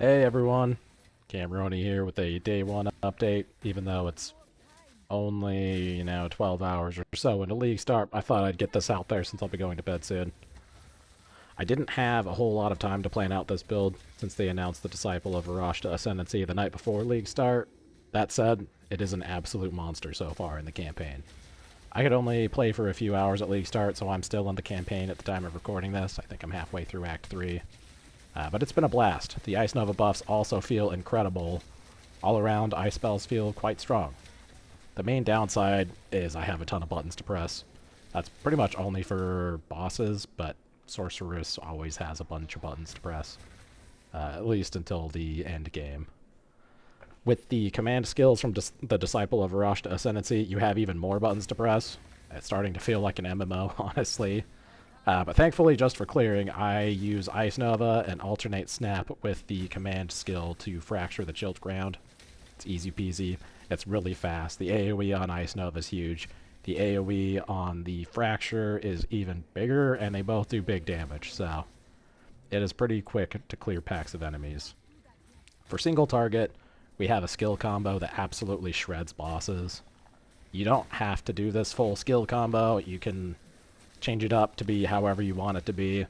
Hey everyone, Cameroni here with a day one update. Even though it's only, 12 hours or so into League Start, I thought I'd get this out there since I'll be going to bed soon. I didn't have a whole lot of time to plan out this build since they announced the Disciple of Varashta Ascendancy the night before League Start. That said, it is an absolute monster so far in the campaign. I could only play for a few hours at League Start, so I'm still in the campaign at the time of recording this. I think I'm halfway through Act 3. But it's been a blast. The Ice Nova buffs also feel incredible. All around, ice spells feel quite strong. The main downside is I have a ton of buttons to press. That's pretty much only for bosses, but Sorceress always has a bunch of buttons to press. At least until the end game. With the command skills from the Disciple of Varashta Ascendancy, you have even more buttons to press. It's starting to feel like an MMO, honestly. But thankfully, just for clearing, I use Ice Nova and alternate Snap with the command skill to fracture the chilled ground. It's easy peasy. It's really fast. The AoE on Ice Nova is huge. The AoE on the fracture is even bigger, and they both do big damage, so it is pretty quick to clear packs of enemies. For single target, we have a skill combo that absolutely shreds bosses. You don't have to do this full skill combo. You can change it up to be however you want it to be.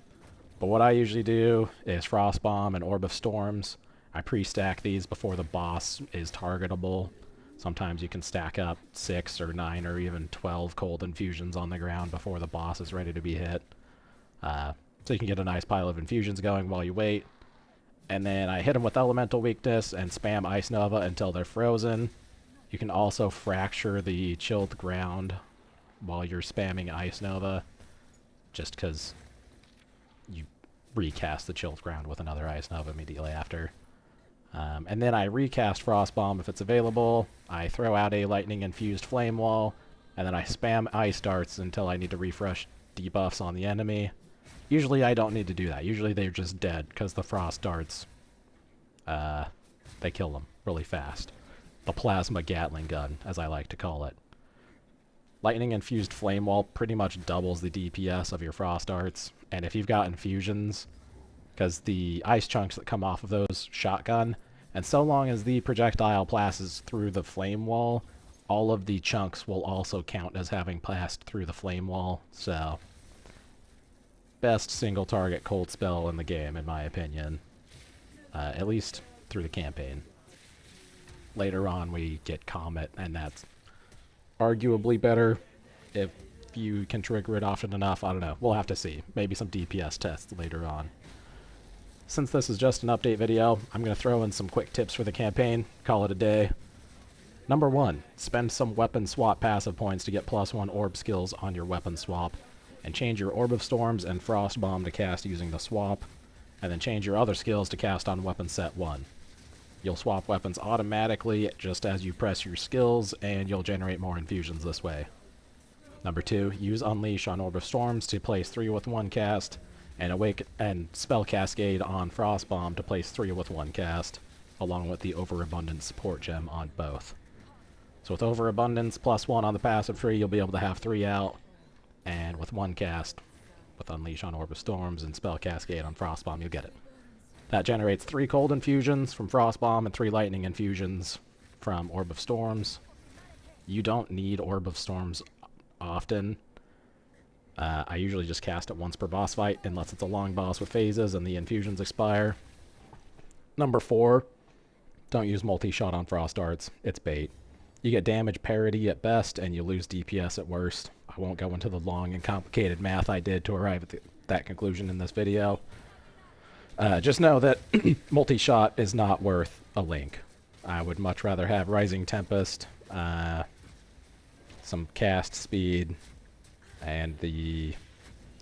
But what I usually do is Frost Bomb and Orb of Storms. I pre-stack these before the boss is targetable. Sometimes you can stack up 6 or 9 or even 12 cold infusions on the ground before the boss is ready to be hit. So you can get a nice pile of infusions going while you wait. And then I hit them with Elemental Weakness and spam Ice Nova until they're frozen. You can also fracture the chilled ground while you're spamming Ice Nova, just because you recast the chilled ground with another Ice Nova immediately after. And then I recast Frost Bomb if it's available. I throw out a lightning-infused flame wall, and then I spam ice darts until I need to refresh debuffs on the enemy. Usually I don't need to do that. Usually they're just dead, because the frost darts, they kill them really fast. The plasma Gatling gun, as I like to call it. Lightning-infused flame wall pretty much doubles the DPS of your frost darts, and if you've got infusions, because the ice chunks that come off of those shotgun, and so long as the projectile passes through the flame wall, all of the chunks will also count as having passed through the flame wall, so best single target cold spell in the game, in my opinion. At least through the campaign. Later on we get Comet, and that's arguably better if you can trigger it often enough. I don't know. We'll have to see. Maybe some DPS tests later on. Since this is just an update video, I'm going to throw in some quick tips for the campaign. Call it a day. Number 1. Spend some weapon swap passive points to get +1 orb skills on your weapon swap, and change your Orb of Storms and Frost Bomb to cast using the swap, and then change your other skills to cast on weapon set 1. You'll swap weapons automatically just as you press your skills, and you'll generate more infusions this way. Number 2, use Unleash on Orb of Storms to place 3 with 1 cast, and Spell Cascade on Frost Bomb to place 3 with 1 cast, along with the Overabundance support gem on both. So with Overabundance +1 on the passive tree, you'll be able to have 3 out, and with 1 cast, with Unleash on Orb of Storms and Spell Cascade on Frost Bomb, you'll get it. That generates 3 cold infusions from Frost Bomb and 3 lightning infusions from Orb of Storms. You don't need Orb of Storms often. I usually just cast it once per boss fight, unless it's a long boss with phases and the infusions expire. Number 4, don't use multi-shot on frost darts. It's bait. You get damage parity at best, and you lose DPS at worst. I won't go into the long and complicated math I did to arrive at that conclusion in this video. Just know that multi-shot is not worth a link. I would much rather have Rising Tempest, some cast speed, and the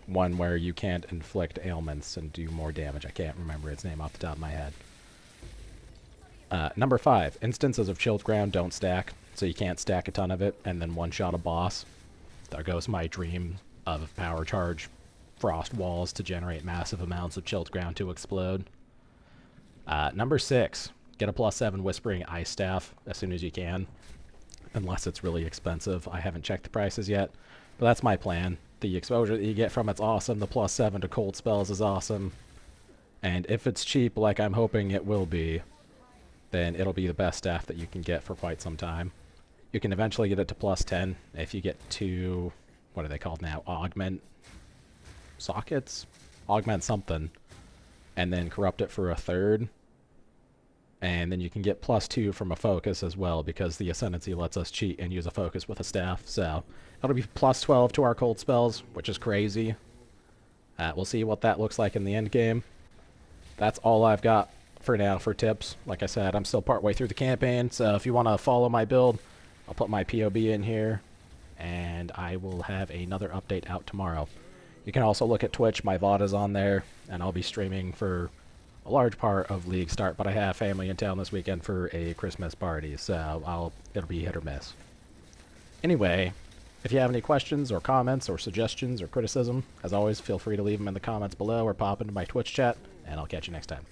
one where you can't inflict ailments and do more damage. I can't remember its name off the top of my head. Number 5, instances of chilled ground don't stack, so you can't stack a ton of it and then one-shot a boss. There goes my dream of power charge frost walls to generate massive amounts of chilled ground to explode. Number 6, get a +7 Whispering Ice Staff as soon as you can, unless it's really expensive. I haven't checked the prices yet, but that's my plan. The exposure that you get from it's awesome. The +7 to cold spells is awesome. And if it's cheap like I'm hoping it will be, then it'll be the best staff that you can get for quite some time. You can eventually get it to plus 10 if you get to, what are they called now? Augment sockets? Augment something. And then corrupt it for a third. And then you can get plus 2 from a focus as well, because the Ascendancy lets us cheat and use a focus with a staff. So it'll be plus 12 to our cold spells, which is crazy. We'll see what that looks like in the end game. That's all I've got for now for tips. Like I said, I'm still partway through the campaign, so if you want to follow my build, I'll put my POB in here, and I will have another update out tomorrow. You can also look at Twitch. My VOD is on there, and I'll be streaming for a large part of Leaguestart, but I have family in town this weekend for a Christmas party, so it'll be hit or miss. Anyway, if you have any questions or comments or suggestions or criticism, as always, feel free to leave them in the comments below or pop into my Twitch chat, and I'll catch you next time.